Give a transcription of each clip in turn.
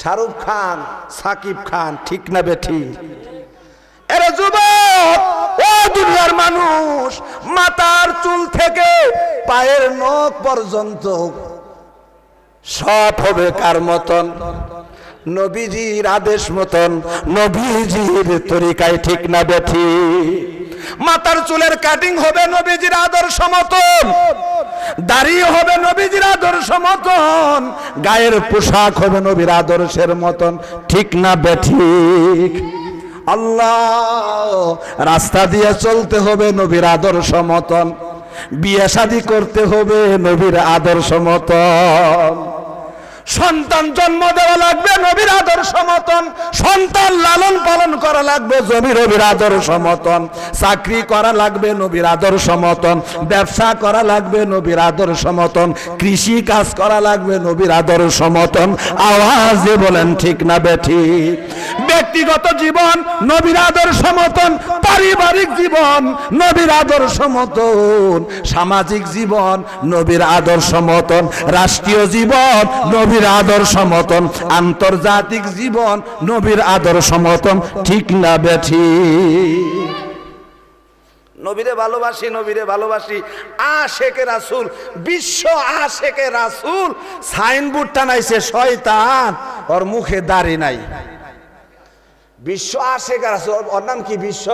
শাহরুখ খান, সাকিব খান, ঠিক না বেঠি? এরে যুবক, ও দুনিয়ার মানুষ, মাথার চুল থেকে পায়ের নখ পর্যন্ত সব হবে কার মতন? নবীজির আদেশ মতন, নবীজির তরিকায়, ঠিক না বেঠি? মাথার চুলের কাটিং হবে নবীজির আদর্শ মতন, দাড়ি হবে নবীজির আদর্শ মতন, গায়ের পোশাক হবে নবীর আদর্শের মতন, ঠিক না বেঠিক? আল্লাহ, রাস্তা দিয়ে চলতে হবে নবীর আদর্শ মতন, বিয়ে শাদী করতে হবে নবীর আদর্শ মতন, সন্তান জন্ম দেওয়া লাগবে নবীর আদর্শ মতন, সন্তান লালন পালন করা লাগবে নবীর আদর্শ মতন, চাকরি করা লাগবে নবীর আদর্শ মতন, ব্যবসা করা লাগবে নবীর আদর্শ মতন, কৃষি কাজ করা লাগবে নবীর আদর্শ মতন। আওয়াজে বলেন ঠিক না বেঠিক? ব্যক্তিগত জীবন নবীর আদর্শ মতন, পারিবারিক জীবন নবীর আদর্শ মতন, সামাজিক জীবন নবীর আদর্শ মতন, রাষ্ট্রীয় জীবন নবীর আদর্শ মতন, আন্তর্জাতিক জীবন নবীর আদর্শ মতন, ঠিক না বেঠিক? নবীরে ভালোবাসি, নবীরে ভালোবাসি, আশেকে রাসূল, বিশ্ব আশেকে রাসূল সাইনবোর্ড টানাইছে শয়তান, ওর মুখে দাড়ি নাই। বিশ্ব আশেকে রাসূল, ওর নাম কি? বিশ্ব,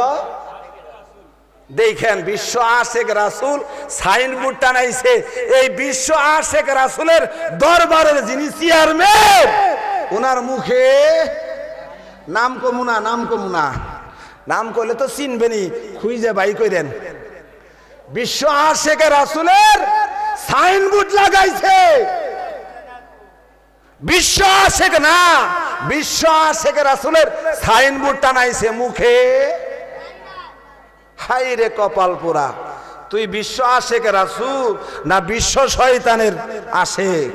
দেখেন, বিশ্ব আশেক রাসূল সাইনবোর্ড টানাইছে। এই বিশ্ব আশেক রাসূলের দরবারের যিনি চেয়ারম্যান, ওনার মুখে নাম কমুনা, নাম কমুনা, নাম করলে তো চিনবেনি, খুঁজে বাই করেন। বিশ্ব আশেক রাসূলের সাইনবোর্ড লাগাইছে, বিশ্ব আশেক না, বিশ্ব আশেক রাসূলের সাইনবোর্ড টানাইছে মুখে। হাই রে কপাল পোড়া, তুই বিশ্ব আশেক রাসূল না বিশ্ব শয়তানের আশেক?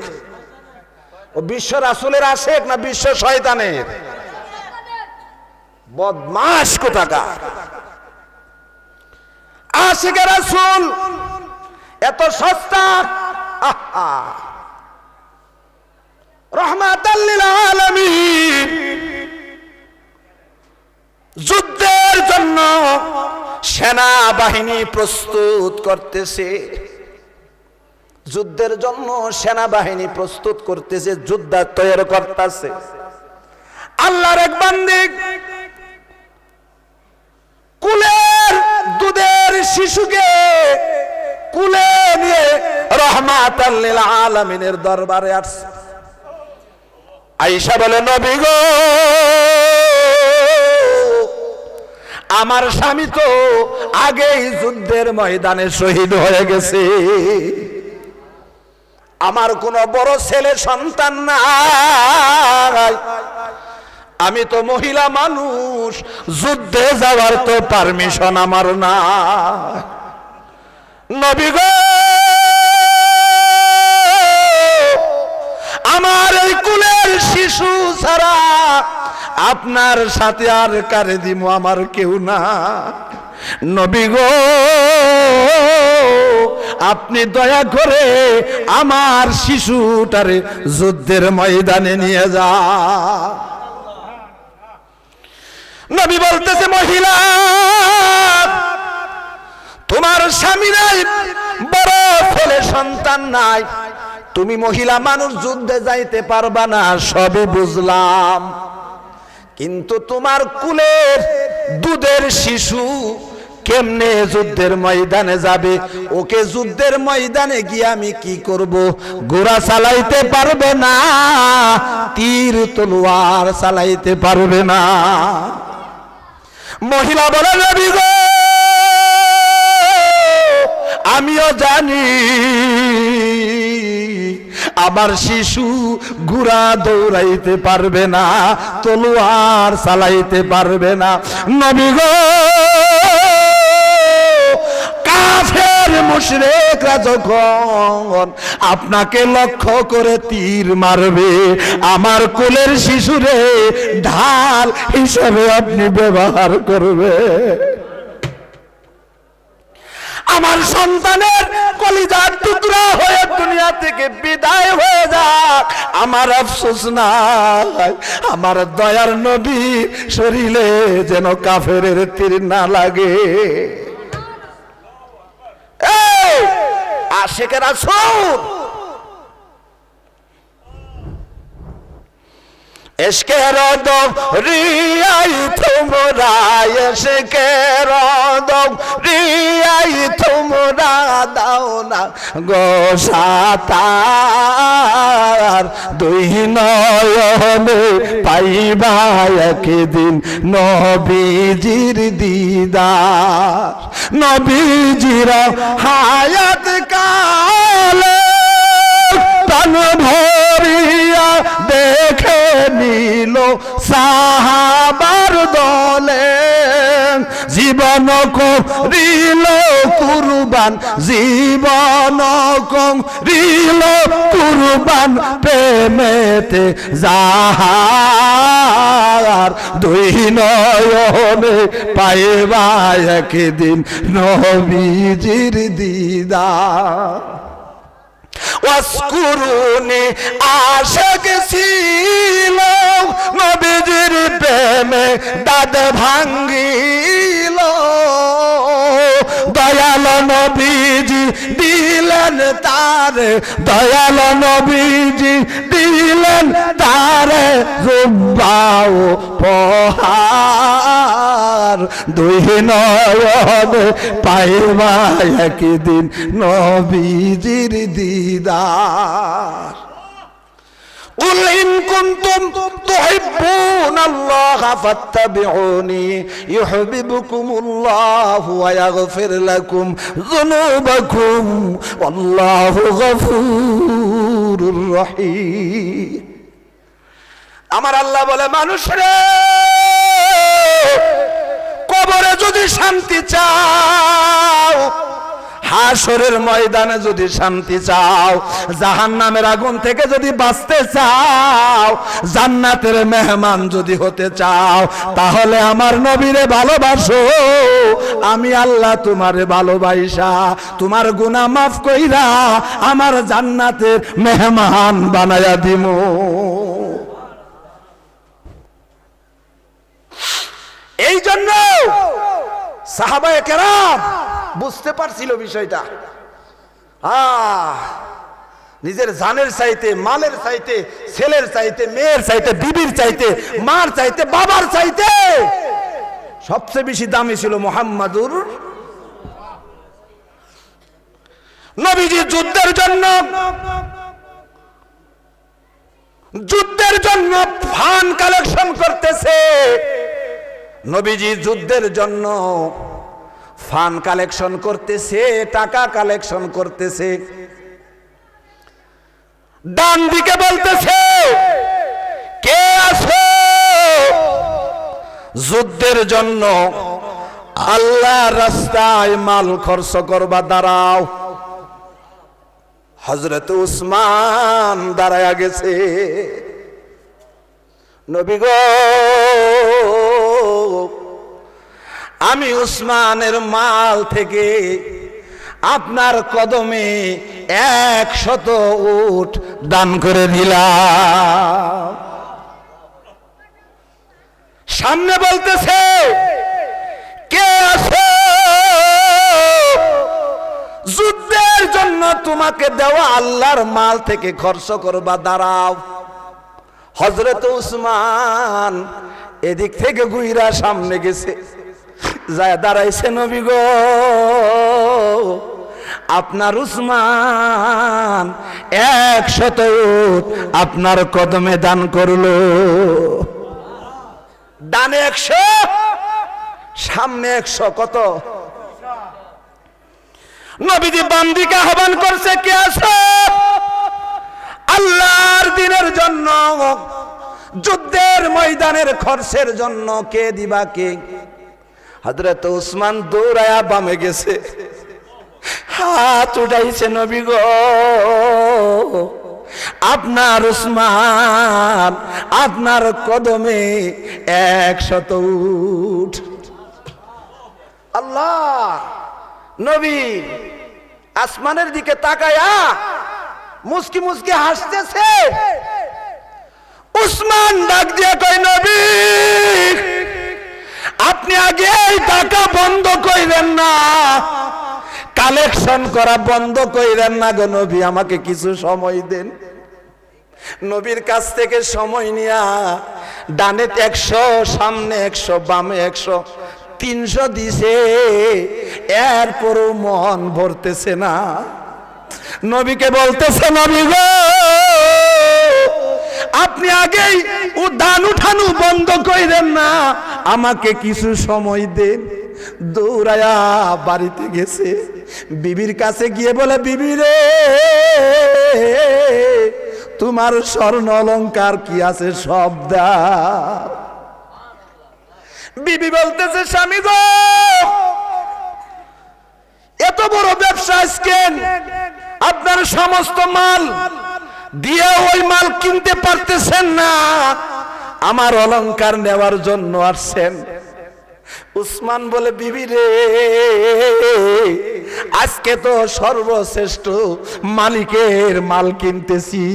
ও বিশ্ব রাসূলের আশেক না বিশ্ব শয়তানের? বদমাশ কোথাকার! আশেক রাসূল এত সস্তা, রহমাতাল লিল আলামিন, যুদ্ধের জন্য সেনাবাহিনী প্রস্তুত করতেছে, যুদ্ধের জন্য সেনাবাহিনী প্রস্তুত করতেছে, যুদ্ধ তৈরি করতেছে। আল্লাহর এক বান্দা কুলের দুধের শিশুকে কুলে নিয়ে রহমাতাল লিল আলামিনের দরবারে আসছে। আয়েশা বলে, নবী গো, আমার স্বামী তো আগেই যুদ্ধের ময়দানে শহীদ হয়ে গেছে, আমার কোনো বড় ছেলে সন্তান নাই, আমি তো মহিলা মানুষ, যুদ্ধে যাওয়ার তো পারমিশন আমার না। নবী গো, আমার এই কুলের শিশু ছাড়া আপনার সাথে আর কারে দিব, আমার কেউ না। নবী গো, আপনি দয়া করে আমার শিশুটারে যুদ্ধের ময়দানে নিয়ে যান। নবী বলতেছে, মহিলা, তোমার স্বামী নাই, বড় ছেলে সন্তান নাই, তুমি মহিলা মানুষ, যুদ্ধে যাইতে পারবা না, সবই বুঝলাম, কিন্তু তোমার কুলের দুধের শিশু কেমনে যুদ্ধের ময়দানে যাবে? ওকে যুদ্ধের ময়দানে গিয়ে আমি কি করব? ঘোড়া চালাইতে পারবে না, তীর তলোয়ার চালাইতে পারবে না। মহিলা বলে, নবী গো, আমিও জানি আমার শিশু ঘোড়া দৌড়াইতে পারবে না, তলোয়ার চালাইতে পারবে না। নবী গো, কাফের মুশরিকরা যখন আপনাকে লক্ষ্য করে তীর মারবে, আমার কোলের শিশুরে ঢাল হিসেবে আপনি ব্যবহার করবে। আমার সন্তানের কলিজার টুকরা হয়ে দুনিয়া থেকে বিদায় হয়ে যাক, আমার আফসোস নাই। আমার দয়ার নবী শরীরে যেন কাফেরের তীর না লাগে। এই আশিকে রাসূল, এশকের দরিয়ায় তোমরা, এশকের দরিয়ায় তোমরা দাও না গো সাঁতার, দুই নয়নে পাইবা একদিন নবীজির দিদার। নবীজির হায়াত কালে প্রাণ ভরিয়া দেখে নিল সাহাবার দলে, জীবন করিল কুরবান, জীবন করিল কুরবান প্রেমেতে যাহার, দুই নয়নে পাইবা একদিন নবীজির দিদার। ওয়াসকুরুনি আশিক ছিল, নবীজির প্রেমে দাদ ভাঙ্গিল, দয়াল নবীজি দিলেন তারে, দয়াল নবীজি দিলেন তারে জুব্বাও পহার, দুই নয়নে পাইবা একদিন নবীজির দিদার। قل إن كنتم تحبون الله فاتبعوني يحببكم الله ويغفر لكم ذنوبكم والله غفور رحيم। আমার আল্লাহ বলে, মানুষরে কবরে যদি শান্তি চাও, হাসরের ময়দানে যদি শান্তি চাও, জাহান্নামের আগুন থেকে যদি বাঁচতে চাও, জান্নাতের মেহমান যদি হতে চাও, তাহলে আমার নবীরে ভালোবাসো। আমি আল্লাহ তোমারে ভালোবাসা তোমার গুনাহ মাফ কইরা আমার জান্নাতের মেহমান বানায়া দিমু। এই জন্য সাহাবায়ে কেরাম বুঝতে পারছিল বিষয়টা। নিজের জানের চাইতে, মালের চাইতে, ছেলের চাইতে, মেয়ের চাইতে, বিবির চাইতে, মার চাইতে, বাবার চাইতে সবচেয়ে বেশি দামি ছিল মুহাম্মাদুর। নবীজি যুদ্ধের জন্য ফান্ড কালেকশন করতেছে। নবীজি যুদ্ধের জন্য ফান্ড কালেকশন করতেছে, টাকা কালেকশন করতেছে। ডান দিকে বলতেছে, কে আছো যুদ্ধের জন্য আল্লাহর রাস্তায় মাল খরচ করবা, দাঁড়াও। হযরত উসমান দাঁড়ায়া গেছে। নবী গো, আমি উসমানের মাল থেকে আপনার কদমে 100 উট দান করে দিলাম। সামনে বলতেছে, কে আছে যুদ্ধের জন্য তোমাকে দেওয়া আল্লাহর মাল থেকে খরচ করবা, দাঁড়াও। হযরত উসমান এদিক থেকে গুইরা সামনে গেছে, যায় দাঁড়াইছে। নবী গো, আপনার উসমান 100 উট আপনার কদমে দান করলো। ডানে 100, সামনে 100, কত? নবীজি বাম দিকে আহ্বান করছে, কে আছে আল্লাহর দ্বীনের জন্য যুদ্ধের ময়দানের খরচের জন্য কে দিবা, কে? হযরত উসমান দৌড়ায়া বামে গেছে, হাত উঠাইছে। নবী গো, আপনার উসমান আপনার কদমে 100 উট। আল্লাহ নবী আসমানের দিকে তাকায়া মুস্কি মুস্কি হাসতেছে। উসমান ডাক দিয়ে কয়, নবী আপনি আগে এই টাকা বন্ধ কইরেন না, কালেকশন করা বন্ধ কইরেন না গো নবী, আমাকে কিছু সময় দেন। নবীর কাছ থেকে সময় নিয়া ডানে 100, সামনে 100, বামে 100, 300 দিছে, এরপরও মন ভরতেছে না। নবীকে বলতেছে, নবী গো আপনি আগেই দান উঠানো বন্ধ কইরেন না, আমাকে কিছু সময় দেন। দৌড়ায়া বাড়িতে গেছে, বিবির কাছে গিয়ে বলে, বিবি রে তোমার স্বর্ণ অলংকার কি আছে সব দাও। বিবি বলতেছে, স্বামী গো এত বড় ব্যবসা আজকেন, আপনার সমস্ত মাল দিয়ে ওই মাল কিনতে পারতেছেন না, আমার অলংকার নেওয়ার জন্য আসছেন। উসমান বলে, বিবি রে আজকে তো সর্বশ্রেষ্ঠ মালিকের মাল কিনতেছি,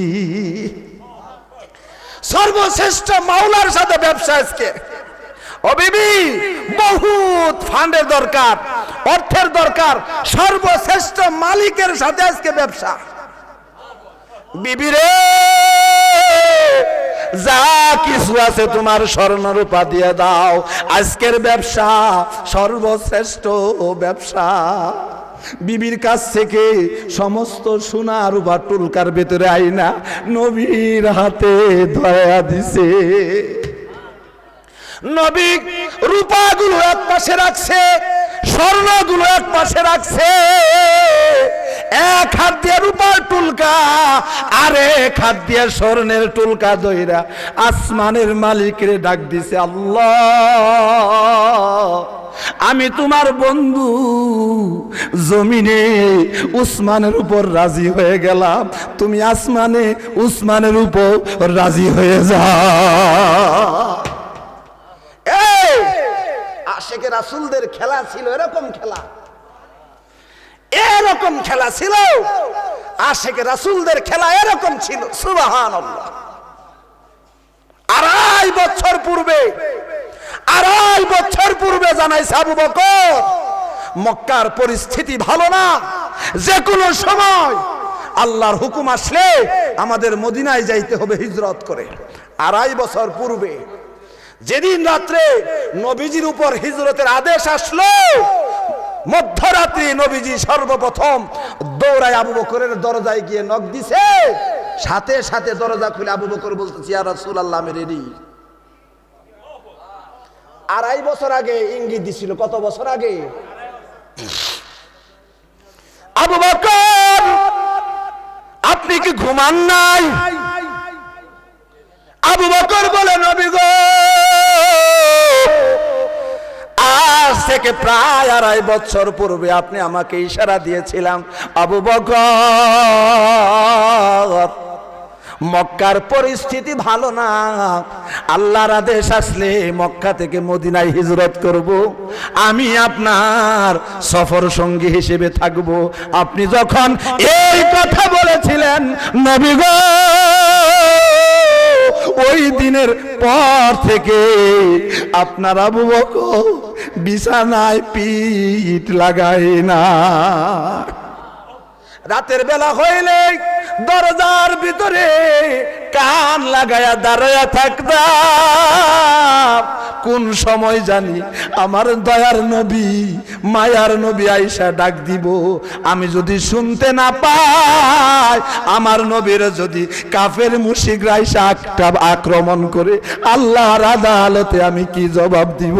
সর্বশ্রেষ্ঠ মাওলার সাথে ব্যবসা আজকে। ও বিবি বহুত ফান্ডের দরকার, অর্থের দরকার, সর্বশ্রেষ্ঠ মালিকের সাথে আজকে ব্যবসা। বিবি রে যা কিছু আছে তোমার স্বর্ণ রূপা দিয়ে দাও, আজকের ব্যবসা সর্বশ্রেষ্ঠ ব্যবসা। বিবির কাছ থেকে সমস্ত সোনা রূপা টুলকার ভেতরে আইনা নবীর হাতে ধরা দিছে। নবী রূপাগুলো এক পাশে রাখছে, স্বর্ণগুলো এক পাশে রাখছে, এক হাত দিয়ে রূপার টুলকা আর এক হাত দিয়ে স্বর্ণের টুলকা ধইরা আসমানের মালিকের ডাক দিছে, আল্লাহ আমি তোমার বন্ধু জমিনে উসমানের উপর রাজি হয়ে গেলাম, তুমি আসমানে উসমানের উপর রাজি হয়ে যাও। আশেকে রাসূলদের খেলা ছিল এরকম খেলা, এরকম খেলা ছিল, আশেকে রাসূলদের খেলা এরকম ছিল। সুবহানাল্লাহ। 2.5 বছর পূর্বে, 2.5 বছর পূর্বে জানাইছে আবু বকর, মক্কার পরিস্থিতি ভালো না, যে কোনো সময় আল্লাহর হুকুম আসলে আমাদের মদিনায় যাইতে হবে হিজরত করে। 2.5 বছর পূর্বে যেদিন রাত্রে নবীজির উপর হিজরতের আদেশ আসলো, মধ্যরাত্রি নবীজি সর্বপ্রথম দৌড়ায় আবু বকরের দরজায় গিয়ে নক দিছে, সাথে সাথে দরজা খুলে আবু বকর বলতেছে, ইয়া রাসূলুল্লাহ আমি রেডি। 2.5 বছর আগে ইঙ্গিত দিছিল। কত বছর আগে? আবু বকর আপনি কি ঘুমান নাই? আবু বকর বলে, নবী গো আজ থেকে প্রায় 2.5 বছর পূর্বে আপনি আমাকে ইশারা দিয়েছিলাম, আবু বকর মক্কার পরিস্থিতি ভালো না, আল্লাহর আদেশ আসলে মক্কা থেকে মদিনায় হিজরত করব, আমি আপনার সফর সঙ্গী হিসেবে থাকব। আপনি যখন এই কথা বলেছিলেন নবী গো, ওই দিনের পর থেকে আপনার আবু বকর বিছানায় পিঠ লাগায় না। রাতের বেলা হইলে দরজার ভিতরে কান লাগায়া দাঁড়ায়া থাকতাম, কোন সময় জানি আমার দয়ার নবী মায়ার নবী আয়েশা ডাক দিব, আমি যদি শুনতে না পাই, আমার নবীর যদি কাফের মুশরিকরা আয়েশা আক্রমণ করে, আল্লাহর আদালতে আমি কি জবাব দিব?